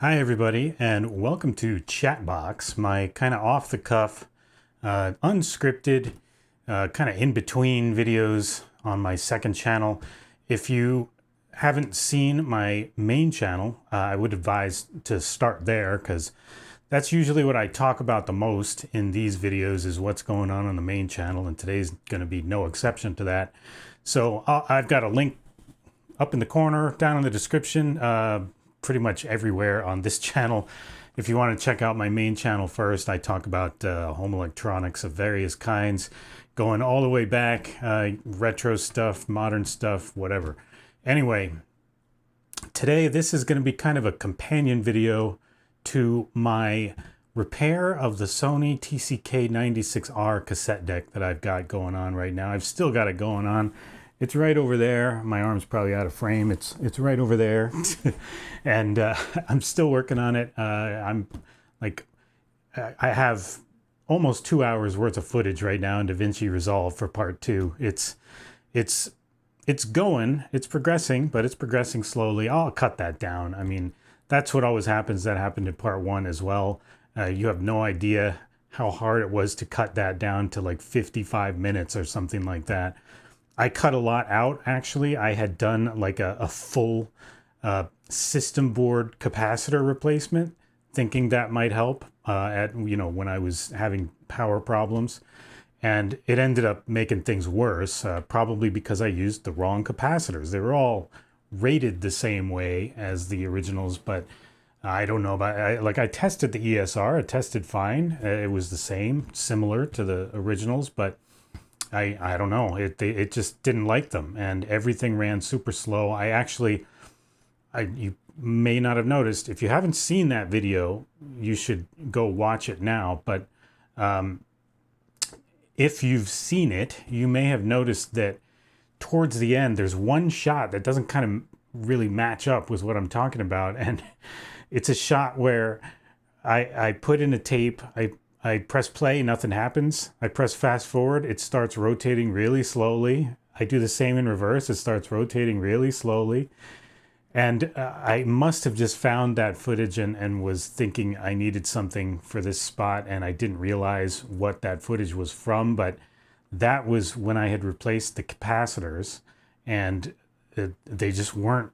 Hi, everybody, and welcome to Chatbox, my kind of off the cuff, unscripted, kind of in between videos on my second channel. If you haven't seen my main channel, I would advise to start there because that's usually what I talk about the most in these videos is what's going on the main channel, and today's going to be no exception to that. So I've got a link up in the corner, down in the description, pretty much everywhere on this channel. If you want to check out my main channel first, I talk about home electronics of various kinds, going all the way back, retro stuff, modern stuff, whatever. Anyway, today this is going to be kind of a companion video to my repair of the Sony TCK96R cassette deck that I've got going on right now. I've still got it going on. It's right over there. My arm's probably out of frame. It's right over there. And I'm still working on it. I have almost 2 hours worth of footage right now in DaVinci Resolve for part 2. It's going, it's progressing, but it's progressing slowly. I'll cut that down. I mean, that's what always happens. That happened in part 1 as well. You have no idea how hard it was to cut that down to like 55 minutes or something like that. I cut a lot out, actually. I had done like a full system board capacitor replacement, thinking that might help when I was having power problems. And it ended up making things worse, probably because I used the wrong capacitors. They were all rated the same way as the originals, but I don't know about, I tested the ESR, it tested fine. It was the same, similar to the originals, but I don't know. It just didn't like them, and everything ran super slow. You may not have noticed. If you haven't seen that video, you should go watch it now. But if you've seen it, you may have noticed that towards the end, there's one shot that doesn't kind of really match up with what I'm talking about, and it's a shot where I put in a tape. I press play, nothing happens. I press fast forward, it starts rotating really slowly. I do the same in reverse, it starts rotating really slowly. And I must have just found that footage and was thinking I needed something for this spot, and I didn't realize what that footage was from, but that was when I had replaced the capacitors, and they just weren't,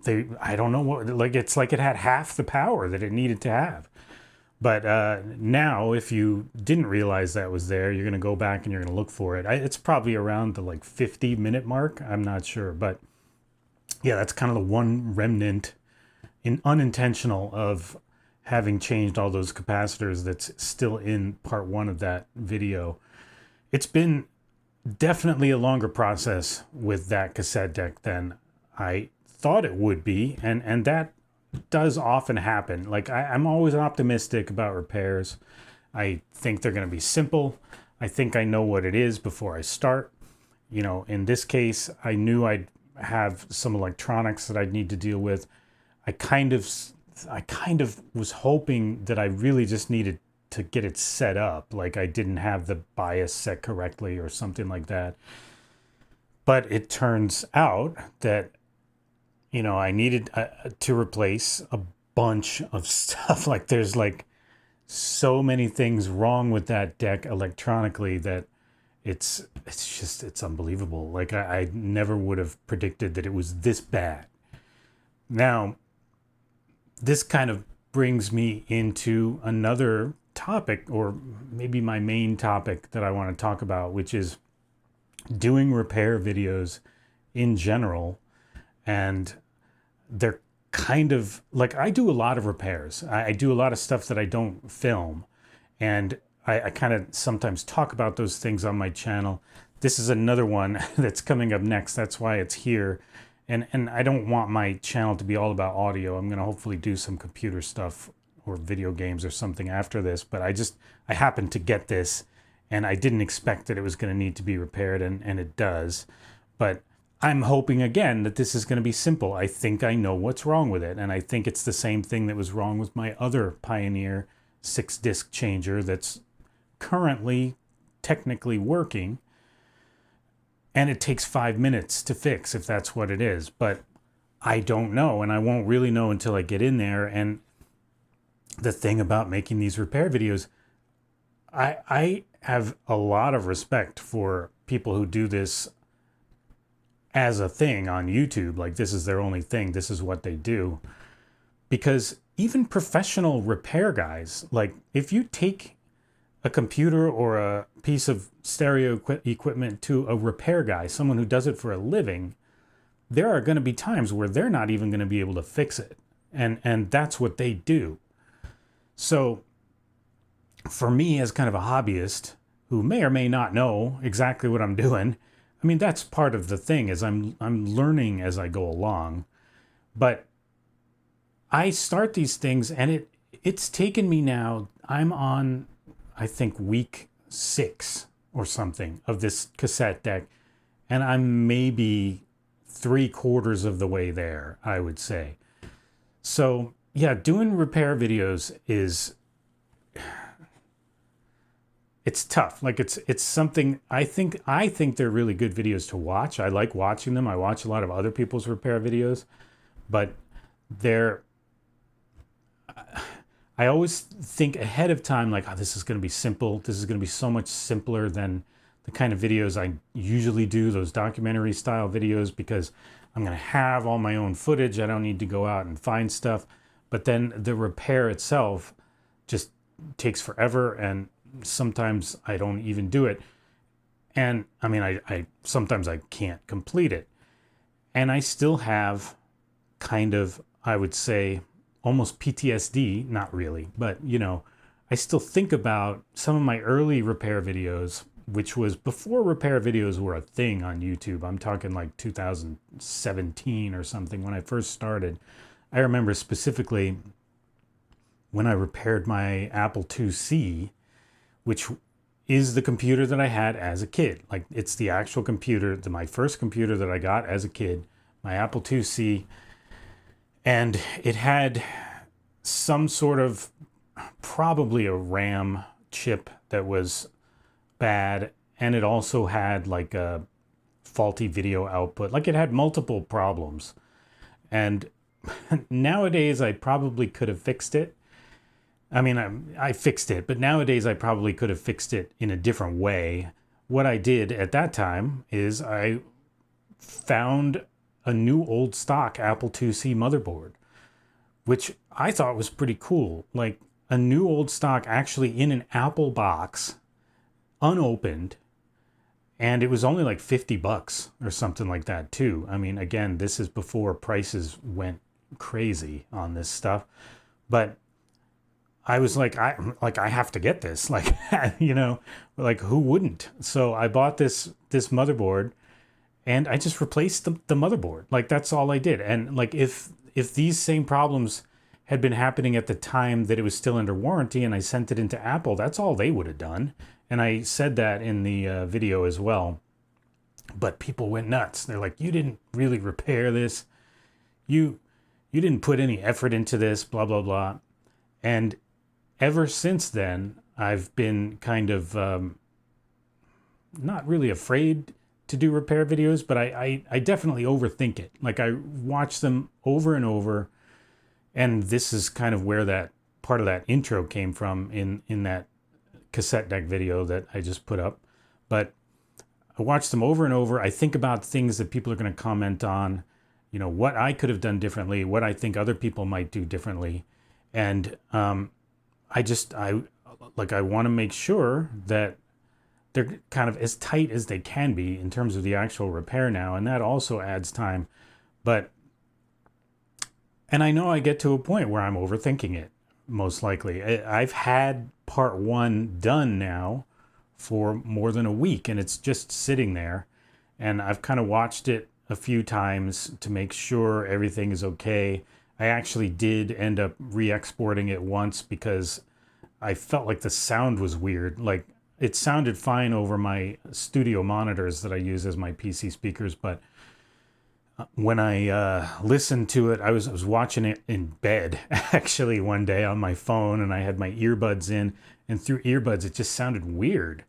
I don't know what, it's like it had half the power that it needed to have. But now, if you didn't realize that was there, you're going to go back and you're going to look for it. It's probably around the 50-minute mark. I'm not sure. But yeah, that's kind of the one remnant unintentional of having changed all those capacitors that's still in part 1 of that video. It's been definitely a longer process with that cassette deck than I thought it would be. And that does often happen. I'm always optimistic about repairs. I think they're going to be simple. I think I know what it is before I start. In this case, I knew I'd have some electronics that I'd need to deal with. I kind of was hoping that I really just needed to get it set up. Like I didn't have the bias set correctly or something like that. But it turns out that I needed to replace a bunch of stuff. There's so many things wrong with that deck electronically that it's unbelievable. I never would have predicted that it was this bad. Now, this kind of brings me into another topic, or maybe my main topic that I want to talk about, which is doing repair videos in general. And they're kind of I do a lot of repairs. I do a lot of stuff that I don't film. And I kind of sometimes talk about those things on my channel. This is another one that's coming up next. That's why it's here. And I don't want my channel to be all about audio. I'm going to hopefully do some computer stuff or video games or something after this. But I happened to get this, and I didn't expect that it was going to need to be repaired, and it does. But I'm hoping, again, that this is going to be simple. I think I know what's wrong with it, and I think it's the same thing that was wrong with my other Pioneer 6-disc changer that's currently technically working, and it takes 5 minutes to fix if that's what it is. But I don't know, and I won't really know until I get in there. And the thing about making these repair videos, I have a lot of respect for people who do this as a thing on YouTube. Like, this is their only thing. This is what they do. Because even professional repair guys, like, if you take a computer or a piece of stereo equipment to a repair guy, someone who does it for a living, there are going to be times where they're not even going to be able to fix it. And that's what they do. So for me, as kind of a hobbyist who may or may not know exactly what I'm doing, I mean, that's part of the thing, is I'm learning as I go along. But I start these things, and it's taken me now, I'm on, I think, week 6 or something of this cassette deck, and I'm maybe 3/4 of the way there, I would say. So yeah, doing repair videos it's tough. Like, it's something, I think they're really good videos to watch. I like watching them. I watch a lot of other people's repair videos, but I always think ahead of time, like, oh, this is going to be simple. This is going to be so much simpler than the kind of videos I usually do, those documentary style videos, because I'm going to have all my own footage. I don't need to go out and find stuff. But then the repair itself just takes forever, and sometimes I don't even do it. And I mean, I sometimes I can't complete it. And I still have kind of, I would say, almost PTSD, not really, but I still think about some of my early repair videos, which was before repair videos were a thing on YouTube. I'm talking like 2017 or something when I first started. I remember specifically when I repaired my Apple IIc, which is the computer that I had as a kid. Like, it's the actual computer, my first computer that I got as a kid, my Apple IIc. And it had some sort of, probably a RAM chip that was bad. And it also had like a faulty video output. Like, it had multiple problems. And nowadays I probably could have fixed it. I mean, I fixed it, but nowadays I probably could have fixed it in a different way. What I did at that time is I found a new old stock Apple IIc motherboard, which I thought was pretty cool. Like, a new old stock actually in an Apple box, unopened, and it was only like $50 or something like that too. I mean, again, this is before prices went crazy on this stuff, but I was like, I have to get this, like, like, who wouldn't? So I bought this motherboard, and I just replaced the motherboard. Like, that's all I did. And like, if these same problems had been happening at the time that it was still under warranty and I sent it into Apple, that's all they would have done. And I said that in the video as well. But people went nuts. They're like, you didn't really repair this. You didn't put any effort into this, blah, blah, blah. And ever since then, I've been kind of not really afraid to do repair videos, but I definitely overthink it. Like, I watch them over and over, and this is kind of where that part of that intro came from in that cassette deck video that I just put up. But I watch them over and over. I think about things that people are going to comment on, what I could have done differently, what I think other people might do differently. And I want to make sure that they're kind of as tight as they can be in terms of the actual repair now. And that also adds time. And I know I get to a point where I'm overthinking it, most likely. I've had part 1 done now for more than a week, and it's just sitting there. And I've kind of watched it a few times to make sure everything is okay. I actually did end up re-exporting it once because I felt like the sound was weird. Like, it sounded fine over my studio monitors that I use as my PC speakers, but when I listened to it, I was watching it in bed actually one day on my phone, and I had my earbuds in, and through earbuds it just sounded weird.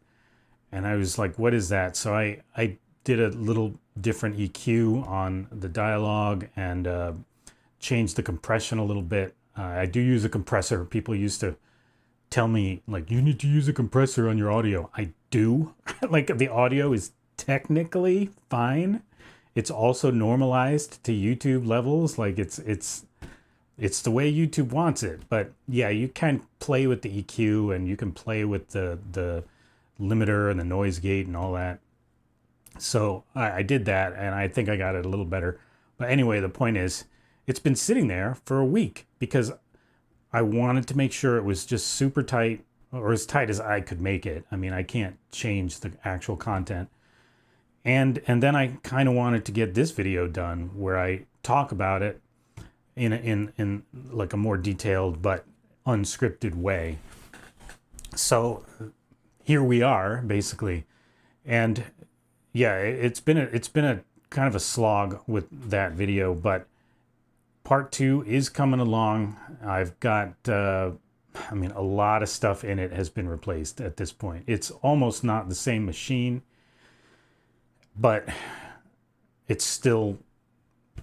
And I was like, what is that? So I did a little different EQ on the dialogue and changed the compression a little bit. I do use a compressor. People used to tell me, like, you need to use a compressor on your audio. I do. Like, the audio is technically fine. It's also normalized to YouTube levels. Like, it's the way YouTube wants it. But yeah, you can play with the EQ, and you can play with the limiter and the noise gate and all that. So I did that, and I think I got it a little better. But anyway, the point is, it's been sitting there for a week because I wanted to make sure it was just super tight, or as tight as I could make it. I mean, I can't change the actual content. And then I kind of wanted to get this video done where I talk about it in like a more detailed but unscripted way. So here we are, basically. And yeah, it's been a kind of a slog with that video, but part 2 is coming along. I've got a lot of stuff in it has been replaced at this point. It's almost not the same machine, but it still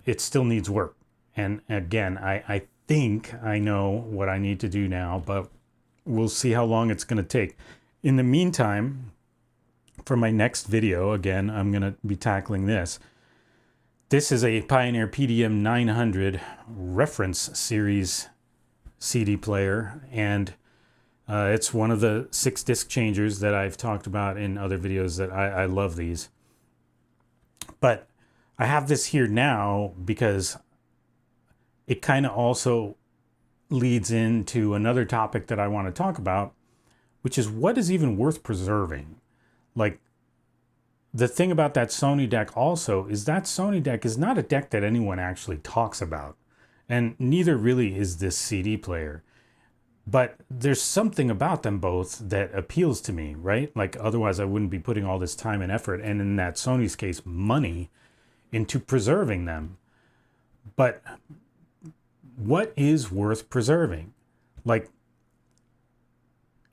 needs work. And again, I think I know what I need to do now, but we'll see how long it's going to take. In the meantime, for my next video, again, I'm going to be tackling this. This is a Pioneer PDM 900 reference series CD player, and it's one of the 6-disc changers that I've talked about in other videos. That I love these. But I have this here now because it kind of also leads into another topic that I want to talk about, which is what is even worth preserving. Like, the thing about that Sony deck also is that Sony deck is not a deck that anyone actually talks about. And neither really is this CD player. But there's something about them both that appeals to me, right? Like, otherwise I wouldn't be putting all this time and effort, and in that Sony's case, money, into preserving them. But what is worth preserving? Like,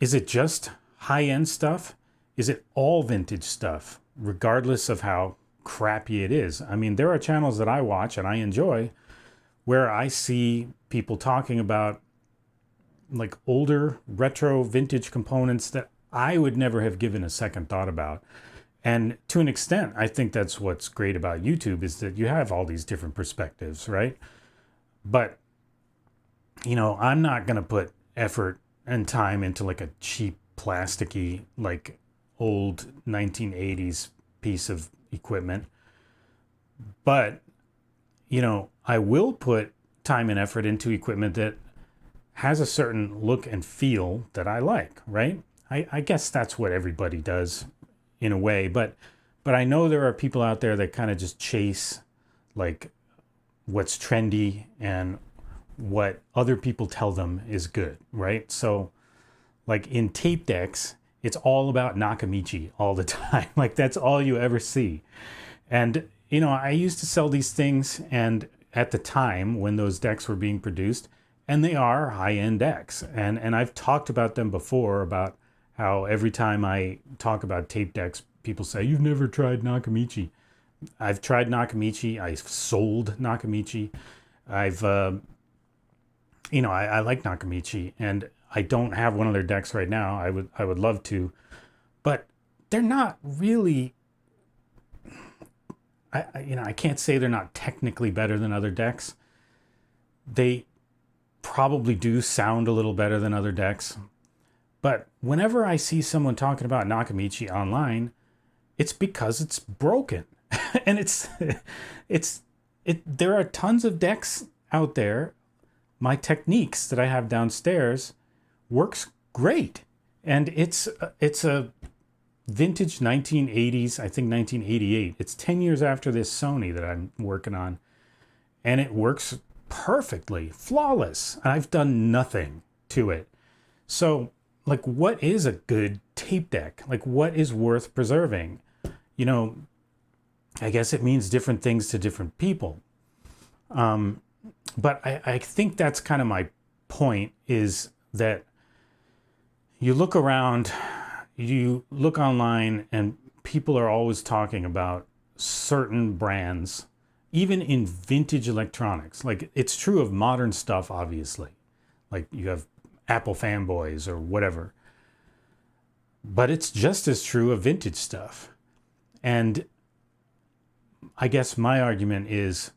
is it just high-end stuff? Is it all vintage stuff, regardless of how crappy it is? I mean, there are channels that I watch and I enjoy where I see people talking about like older retro vintage components that I would never have given a second thought about. And to an extent, I think that's what's great about YouTube, is that you have all these different perspectives, right? But, you know, I'm not going to put effort and time into like a cheap plasticky, like old 1980s piece of equipment. But, you know, I will put time and effort into equipment that has a certain look and feel that I like, right? I guess that's what everybody does in a way, but I know there are people out there that kind of just chase like what's trendy and what other people tell them is good, right? So like in tape decks, it's all about Nakamichi all the time. Like that's all you ever see. And, you know, I used to sell these things, and at the time when those decks were being produced, and they are high-end decks. And I've talked about them before, about how every time I talk about tape decks, people say, you've never tried Nakamichi. I've tried Nakamichi. I've sold Nakamichi. I've, you know, I like Nakamichi, and I don't have one of their decks right now. I would love to, but they're not really, I can't say they're not technically better than other decks. They probably do sound a little better than other decks. But whenever I see someone talking about Nakamichi online, it's because it's broken. And there are tons of decks out there. My techniques that I have downstairs works great. And it's a vintage 1980s, I think 1988. It's 10 years after this Sony that I'm working on. And it works perfectly, flawless. I've done nothing to it. So, like, what is a good tape deck? Like, what is worth preserving? You know, I guess it means different things to different people. But I think that's kind of my point, is that you look around, you look online, and people are always talking about certain brands, even in vintage electronics. Like, it's true of modern stuff, obviously. like you have Apple fanboys or whatever. But it's just as true of vintage stuff. And I guess my argument is,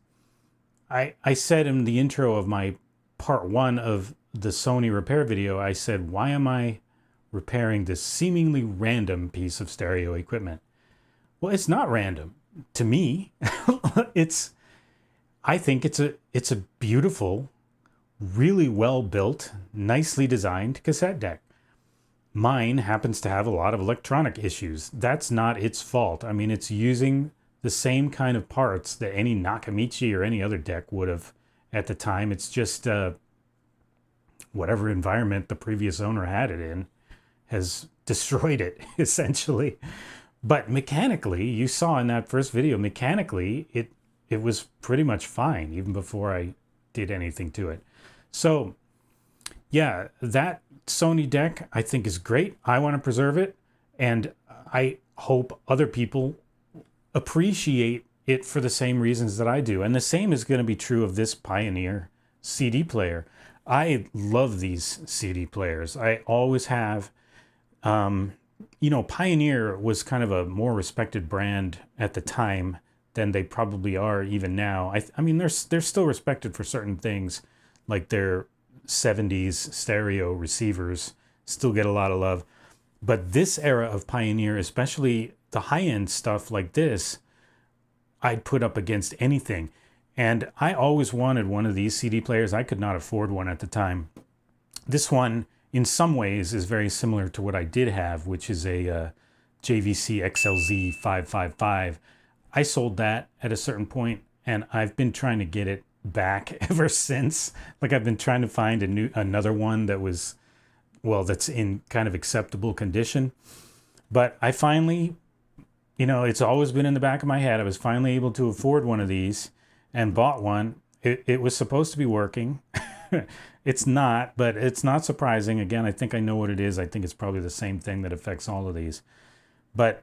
I said in the intro of my part 1 of the Sony repair video, I said, why am I repairing this seemingly random piece of stereo equipment? Well, it's not random to me. I think it's a beautiful, really well built, nicely designed cassette deck. Mine happens to have a lot of electronic issues. That's not its fault. I mean, it's using the same kind of parts that any Nakamichi or any other deck would have at the time. It's just whatever environment the previous owner had it in has destroyed it, essentially. But mechanically, you saw in that first video, mechanically, it was pretty much fine, even before I did anything to it. So, yeah, that Sony deck I think is great. I want to preserve it, and I hope other people appreciate it for the same reasons that I do. And the same is going to be true of this Pioneer CD player. I love these CD players. I always have. Pioneer was kind of a more respected brand at the time than they probably are even now. I mean, they're still respected for certain things, like their 70s stereo receivers still get a lot of love. But this era of Pioneer, especially the high-end stuff like this, I'd put up against anything. And I always wanted one of these CD players. I could not afford one at the time. This one, in some ways, is very similar to what I did have, which is a JVC XLZ 555. I sold that at a certain point, and I've been trying to get it back ever since. Like, I've been trying to find another one that was, well, that's in kind of acceptable condition. But I finally, it's always been in the back of my head. I was finally able to afford one of these and bought one. It was supposed to be working. It's not, but it's not surprising. Again, I think I know what it is. I think it's probably the same thing that affects all of these. But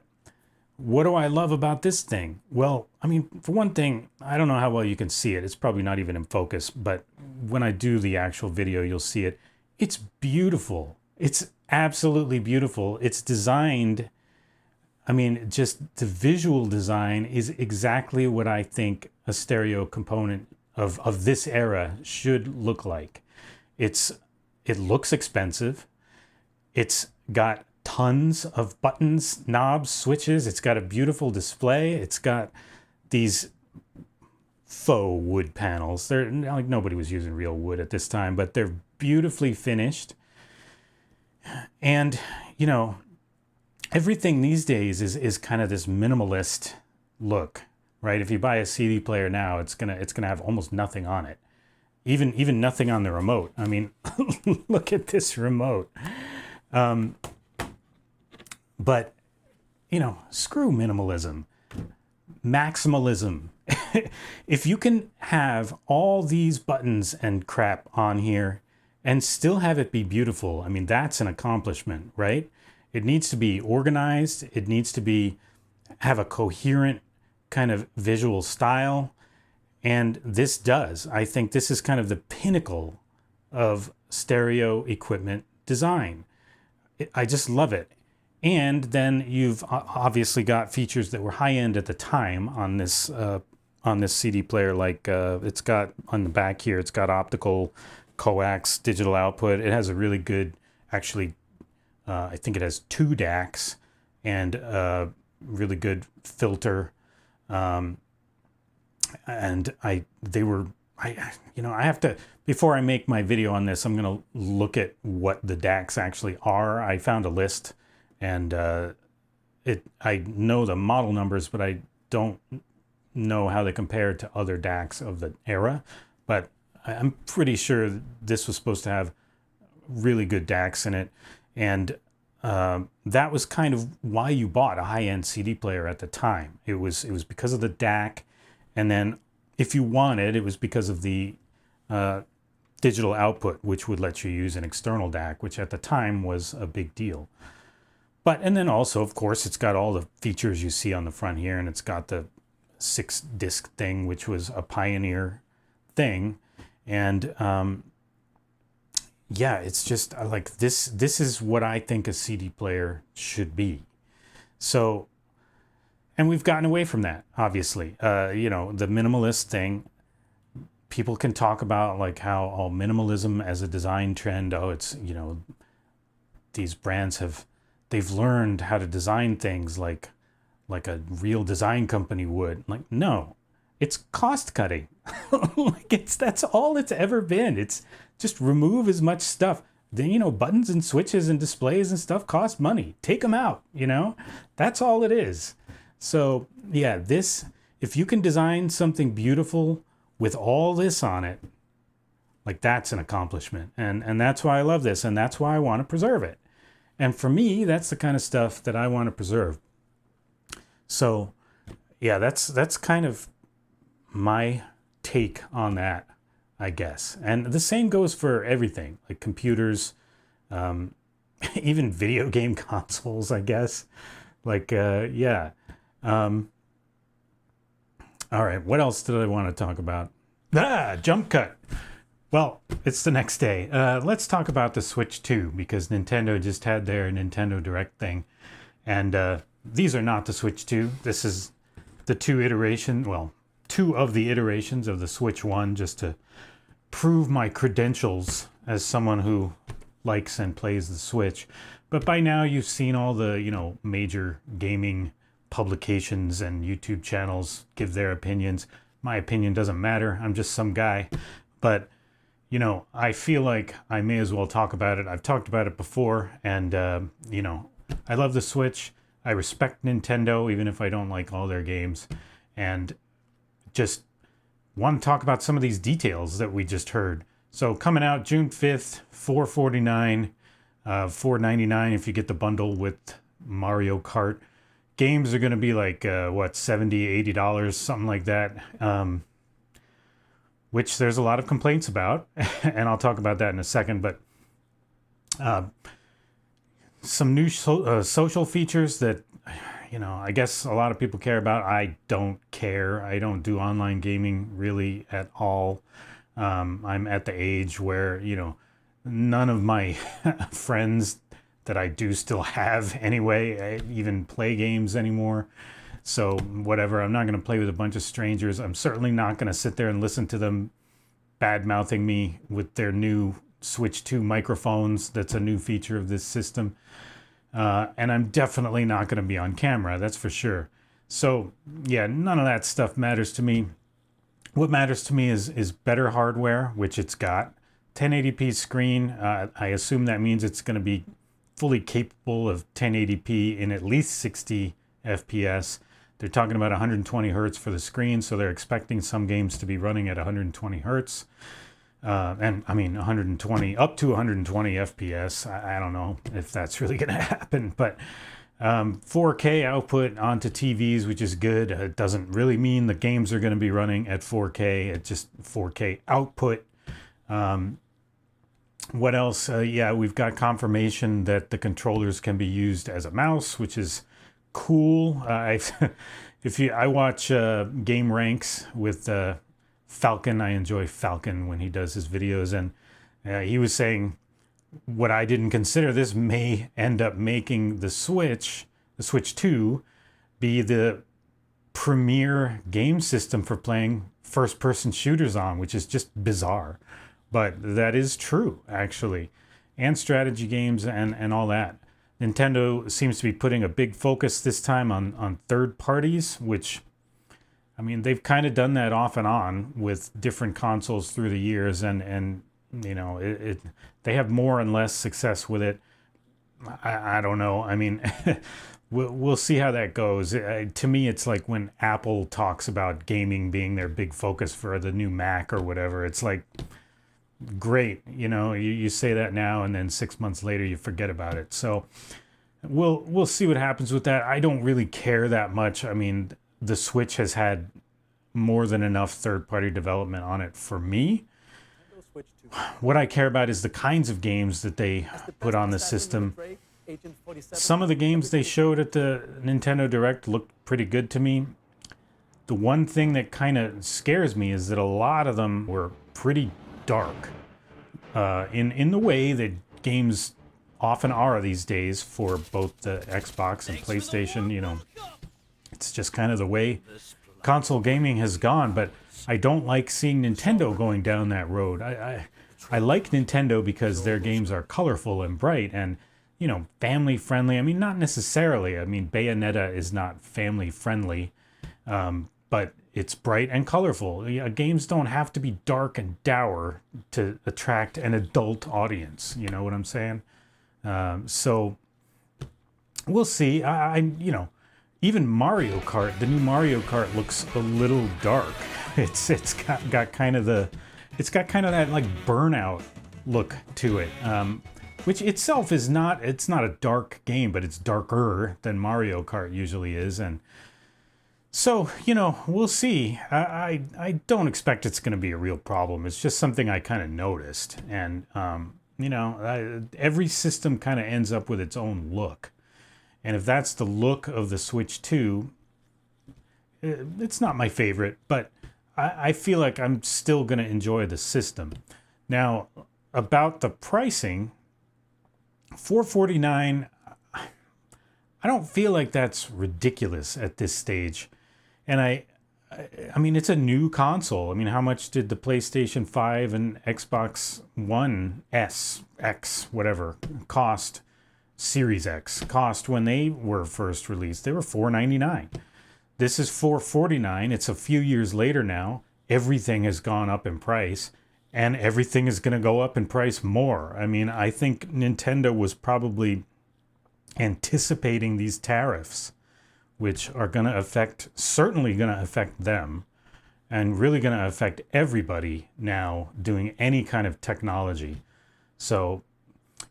what do I love about this thing? Well, I mean, for one thing, I don't know how well you can see it. It's probably not even in focus, but when I do the actual video, you'll see it. It's beautiful. It's absolutely beautiful. It's designed, I mean, just the visual design is exactly what I think a stereo component of this era should look like. It looks expensive. It's got tons of buttons, knobs, switches. It's got a beautiful display. It's got these faux wood panels. They're like, nobody was using real wood at this time, but they're beautifully finished. And, everything these days is kind of this minimalist look, right? If you buy a CD player now, it's gonna have almost nothing on it. Even nothing on the remote. I mean, look at this remote. But, screw minimalism. Maximalism. If you can have all these buttons and crap on here and still have it be beautiful, I mean, that's an accomplishment, right? It needs to be organized. It needs to have a coherent kind of visual style. And this does. I think this is kind of the pinnacle of stereo equipment design. I just love it. And then you've obviously got features that were high-end at the time on this CD player. Like it's got on the back here, it's got optical coax digital output. It has a really good, actually, I think it has 2 DACs and a really good filter. And I have to, before I make my video on this, I'm going to look at what the DACs actually are. I found a list, and I know the model numbers, but I don't know how they compare to other DACs of the era. But I'm pretty sure this was supposed to have really good DACs in it. And that was kind of why you bought a high-end CD player at the time. It was because of the DAC. And then if you wanted, it was because of the digital output, which would let you use an external DAC, which at the time was a big deal. And then also, of course, it's got all the features you see on the front here, and it's got the 6-disc thing, which was a Pioneer thing. And, yeah, it's just like this is what I think a CD player should be. So, and we've gotten away from that, obviously. The minimalist thing, people can talk about like how all minimalism as a design trend, it's, these brands they've learned how to design things like a real design company would. Like, no, it's cost cutting. That's all it's ever been. It's just remove as much stuff. Then, buttons and switches and displays and stuff cost money. Take them out, That's all it is. So, yeah, if you can design something beautiful with all this on it, like, that's an accomplishment. And that's why I love this, and that's why I want to preserve it. And for me, that's the kind of stuff that I want to preserve. So, yeah, that's kind of my take on that, I guess. And the same goes for everything, like computers, even video game consoles, I guess. Like, yeah. All right, what else did I want to talk about? Jump cut. Well, it's the next day. Let's talk about the Switch 2, because Nintendo just had their Nintendo Direct thing. And these are not the Switch 2. This is the two of the iterations of the Switch 1, just to prove my credentials as someone who likes and plays the Switch. But by now you've seen all the, major gaming publications and YouTube channels give their opinions. My opinion doesn't matter. I'm just some guy. But, I feel like I may as well talk about it. I've talked about it before, and, I love the Switch. I respect Nintendo, even if I don't like all their games. And just want to talk about some of these details that we just heard. So coming out June 5th, $449, $499 if you get the bundle with Mario Kart. Games are going to be like, $70, $80, something like that. Which there's a lot of complaints about, and I'll talk about that in a second. But some new social features that, I guess a lot of people care about. I don't care. I don't do online gaming really at all. I'm at the age where, none of my friends that I do still have anyway, even play games anymore. So whatever, I'm not going to play with a bunch of strangers. I'm certainly not going to sit there and listen to them bad-mouthing me with their new Switch 2 microphones. That's a new feature of this system. And I'm definitely not going to be on camera, that's for sure. So yeah, none of that stuff matters to me. What matters to me is better hardware, which it's got. 1080p screen, I assume that means it's going to be fully capable of 1080p in at least 60 FPS. They're talking about 120 hertz for the screen, so they're expecting some games to be running at 120 hertz. And I mean 120 up to 120 FPS. I don't know if that's really going to happen, but 4K output onto TVs, which is good. It doesn't really mean the games are going to be running at 4K. It's just 4K output. What else? Yeah, we've got confirmation that the controllers can be used as a mouse, which is cool. I watch Game Ranks with Falcon. I enjoy Falcon when he does his videos, and he was saying what I didn't consider. This may end up making the Switch 2, be the premier game system for playing first-person shooters on, which is just bizarre. But that is true, actually. And strategy games and all that. Nintendo seems to be putting a big focus this time on third parties, which, I mean, they've kind of done that off and on with different consoles through the years, and they have more and less success with it. I don't know. I mean, we'll see how that goes. To me, it's like when Apple talks about gaming being their big focus for the new Mac or whatever. It's like, great, you say that now, and then 6 months later you forget about it. So we'll see what happens with that. I don't really care that much. I mean, the Switch has had more than enough third-party development on it for me. What I care about is the kinds of games that they put on the system. Some of the games they showed at the Nintendo Direct looked pretty good to me. The one thing that kind of scares me is that a lot of them were pretty dark. in the way that games often are these days for both the Xbox and PlayStation. You know, it's just kind of the way console gaming has gone. But I don't like seeing Nintendo going down that road. I like Nintendo because their games are colorful and bright and, you know, family friendly. I mean, not necessarily. I mean, Bayonetta is not family friendly, but it's bright and colorful. Games don't have to be dark and dour to attract an adult audience. You know what I'm saying? So we'll see. You know, even Mario Kart, the new Mario Kart looks a little dark. It's got kind of that like Burnout look to it, which itself is not. It's not a dark game, but it's darker than Mario Kart usually is, and so, you know, we'll see. I don't expect it's going to be a real problem. It's just something I kind of noticed. And, you know, every system kind of ends up with its own look. And if that's the look of the Switch 2, it's not my favorite, but I feel like I'm still going to enjoy the system. Now, about the pricing, $449, I don't feel like that's ridiculous at this stage. And I mean, it's a new console. I mean, how much did the PlayStation 5 and Xbox One S, X, whatever, cost, Series X, cost when they were first released? They were $499. This is $449. It's a few years later now. Everything has gone up in price, and everything is going to go up in price more. I mean, I think Nintendo was probably anticipating these tariffs, which are going to certainly going to affect them, and really going to affect everybody now doing any kind of technology. So,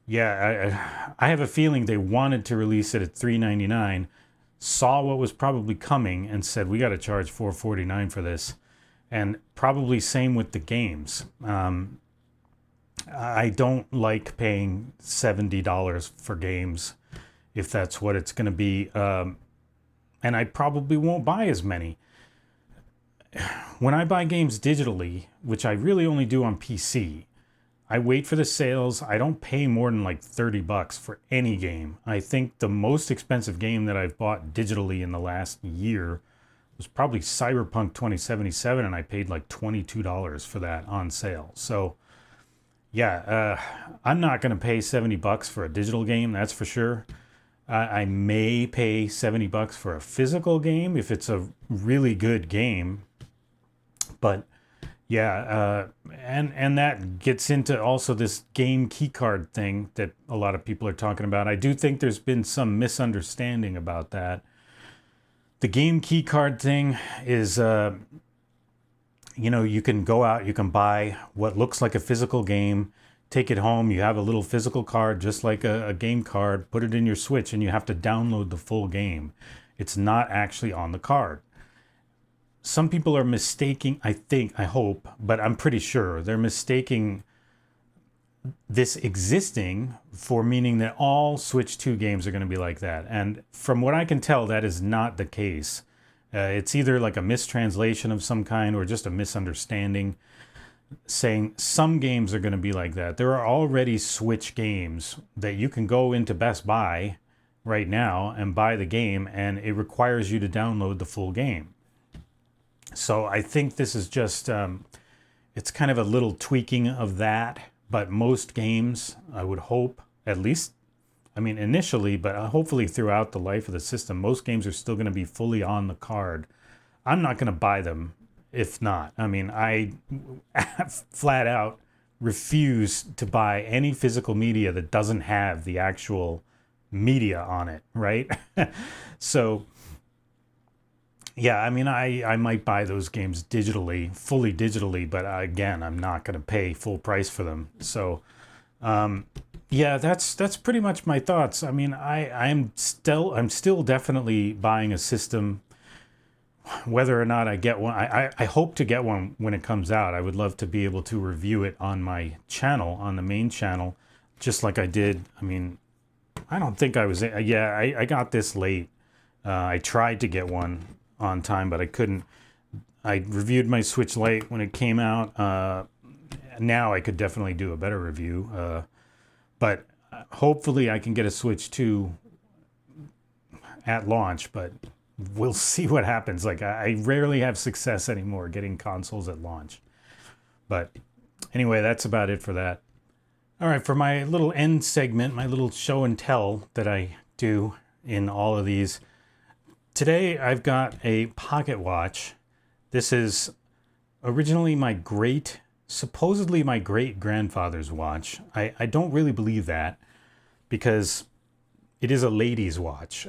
yeah, I have a feeling they wanted to release it at $399, saw what was probably coming, and said, we got to charge $449 for this. And probably same with the games. I don't like paying $70 for games if that's what it's going to be. And I probably won't buy as many. When I buy games digitally, which I really only do on PC, I wait for the sales. I don't pay more than like $30 for any game. I think the most expensive game that I've bought digitally in the last year was probably Cyberpunk 2077, and I paid like $22 for that on sale. So, yeah, I'm not going to pay $70 for a digital game, that's for sure. I may pay $70 for a physical game if it's a really good game. But yeah, and that gets into also this game keycard thing that a lot of people are talking about. I do think there's been some misunderstanding about that. The game keycard thing is, you know, you can go out, you can buy what looks like a physical game, take it home, you have a little physical card, just like a game card, put it in your Switch, and you have to download the full game. It's not actually on the card. Some people are mistaking, I hope, but I'm pretty sure they're mistaking this existing for meaning that all Switch 2 games are going to be like that. And from what I can tell, that is not the case. It's either like a mistranslation of some kind or just a misunderstanding, saying some games are going to be like that. There are already Switch games that you can go into Best Buy right now and buy the game, and it requires you to download the full game. So I think this is just, it's kind of a little tweaking of that, but most games, I would hope, at least, I mean, initially, but hopefully throughout the life of the system, most games are still going to be fully on the card. I'm not going to buy them if not. I mean, I flat out refuse to buy any physical media that doesn't have the actual media on it, right? So, yeah, I mean, I might buy those games digitally, fully digitally, but again, I'm not going to pay full price for them. So, yeah, that's pretty much my thoughts. I mean, I'm still definitely buying a system. Whether or not I get one, I hope to get one when it comes out. I would love to be able to review it on my channel, on the main channel, just like I did. I mean, I don't think I was, I got this late. I tried to get one on time, but I couldn't. I reviewed my Switch Lite when it came out. now I could definitely do a better review. But hopefully I can get a Switch 2 at launch, but we'll see what happens. Like, I rarely have success anymore getting consoles at launch. But anyway, that's about it for that. All right, for my little end segment, my little show and tell that I do in all of these. Today I've got a pocket watch. This is originally supposedly my great grandfather's watch. I don't really believe that, because it is a lady's watch.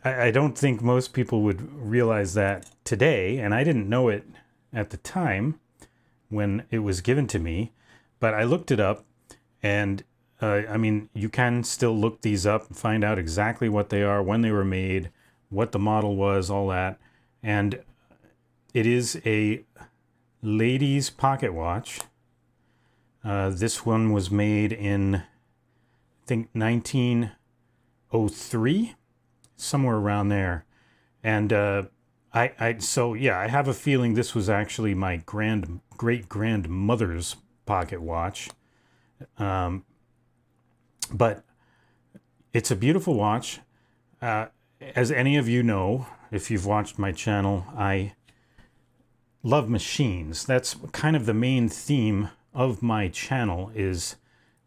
I don't think most people would realize that today, and I didn't know it at the time when it was given to me, but I looked it up, and I mean, you can still look these up and find out exactly what they are, when they were made, what the model was, all that. And it is a lady's pocket watch. This one was made in, I think, 1903, somewhere around there. And I have a feeling this was actually my great grandmother's pocket watch. But it's a beautiful watch. As any of you know, if you've watched my channel, I love machines. That's kind of the main theme of my channel, is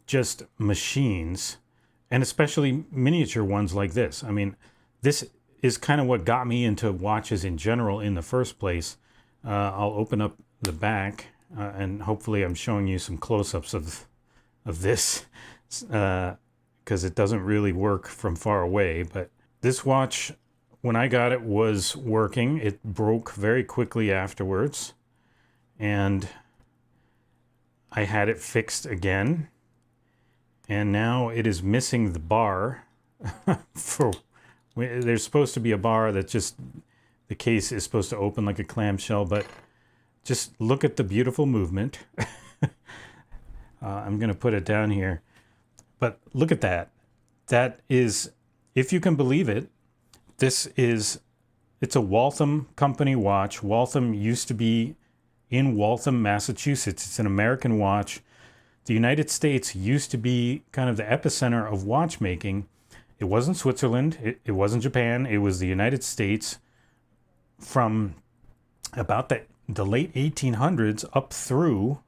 just machines, and especially miniature ones like this. I mean, this is kind of what got me into watches in general in the first place. I'll open up the back, and hopefully I'm showing you some close-ups of this, because it doesn't really work from far away. But this watch, when I got it, was working. It broke very quickly afterwards, and I had it fixed again, and now it is missing the bar. There's supposed to be a bar that just, the case is supposed to open like a clamshell, but just look at the beautiful movement. I'm going to put it down here, but look at that. That is, if you can believe it, it's a Waltham company watch. Waltham used to be in Waltham, Massachusetts. It's an American watch. The United States used to be kind of the epicenter of watchmaking. It wasn't Switzerland. It wasn't Japan. It was the United States from about the late 1800s up through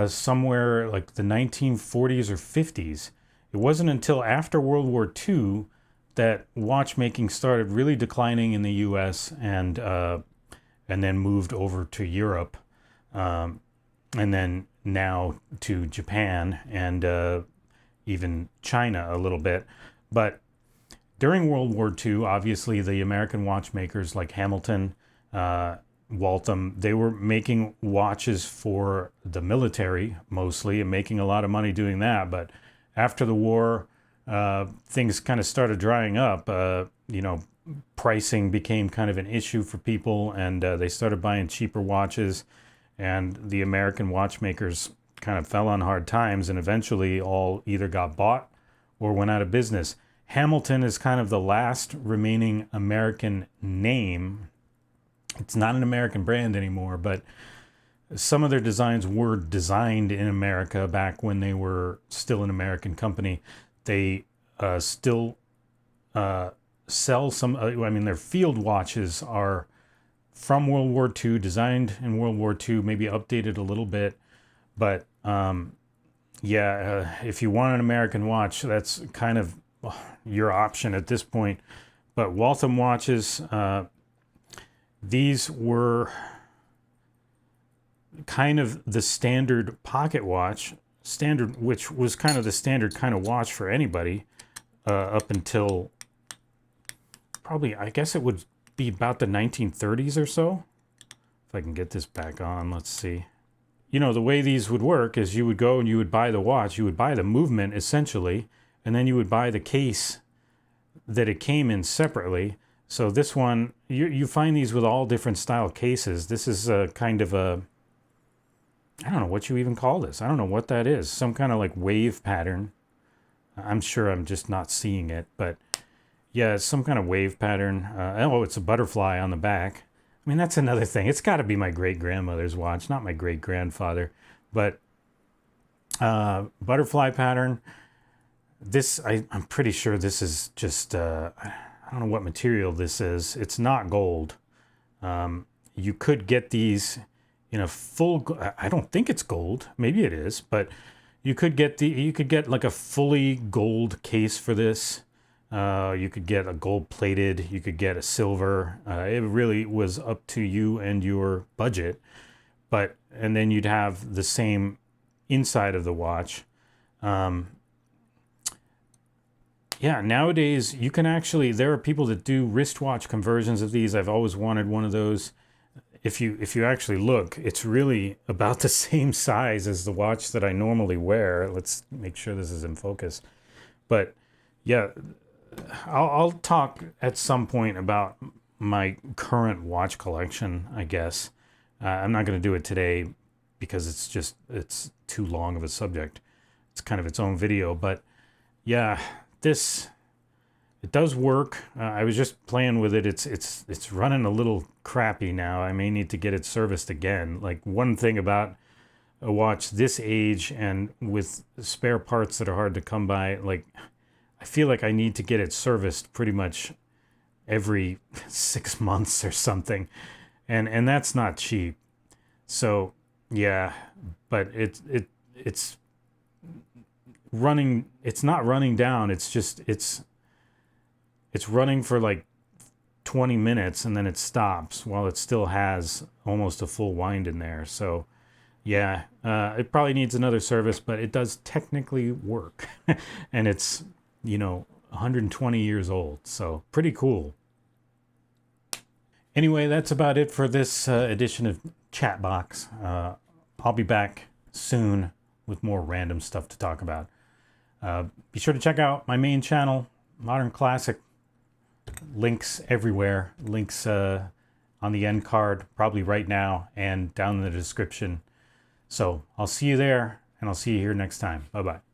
somewhere like the 1940s or 50s. It wasn't until after World War II that watchmaking started really declining in the U.S. and then moved over to Europe, and then now to Japan and even China a little bit. But during World War II, obviously the American watchmakers like Hamilton, Waltham, they were making watches for the military mostly and making a lot of money doing that. But after the war, things kind of started drying up. Pricing became kind of an issue for people, and they started buying cheaper watches, and the American watchmakers kind of fell on hard times and eventually all either got bought or went out of business. Hamilton is kind of the last remaining American name. It's not an American brand anymore, but some of their designs were designed in America back when they were still an American company. They still sell some, their field watches are from World War II, designed in World War II, maybe updated a little bit. But if you want an American watch, that's kind of your option at this point. But Waltham watches, these were kind of the standard pocket watch, which was kind of the standard kind of watch for anybody up until probably, I guess it would be about the 1930s or so. If I can get this back on, let's see. The way these would work is you would go and you would buy the watch, you would buy the movement essentially, and then you would buy the case that it came in separately. So this one, you find these with all different style cases. This is a kind of a, I don't know what you even call this. I don't know what that is. Some kind of like wave pattern. I'm sure I'm just not seeing it, but yeah, it's some kind of wave pattern. It's a butterfly on the back. I mean, that's another thing. It's got to be my great grandmother's watch, not my great grandfather. But butterfly pattern. I'm pretty sure this is just, I don't know what material this is. It's not gold. You could get these in a full, I don't think it's gold. Maybe it is, but you could get like a fully gold case for this. You could get a gold plated, you could get a silver. It really was up to you and your budget. And then you'd have the same inside of the watch. Yeah, nowadays you can actually, there are people that do wristwatch conversions of these. I've always wanted one of those. If you actually look, it's really about the same size as the watch that I normally wear. Let's make sure this is in focus. But yeah, I'll talk at some point about my current watch collection, I guess. I'm not going to do it today because it's too long of a subject. It's kind of its own video, but yeah, it does work. I was just playing with it. It's running a little crappy now. I may need to get it serviced again. Like, one thing about a watch this age and with spare parts that are hard to come by, like, I feel like I need to get it serviced pretty much every 6 months or something. And that's not cheap. So, yeah, but it's running, it's not running down. It's running for like 20 minutes and then it stops while it still has almost a full wind in there. So yeah, it probably needs another service, but it does technically work. And it's, 120 years old. So pretty cool. Anyway, that's about it for this edition of Chatbox. I'll be back soon with more random stuff to talk about. Be sure to check out my main channel, Modern Classic. Links everywhere. Links on the end card, probably right now, and down in the description. So I'll see you there, and I'll see you here next time. Bye-bye.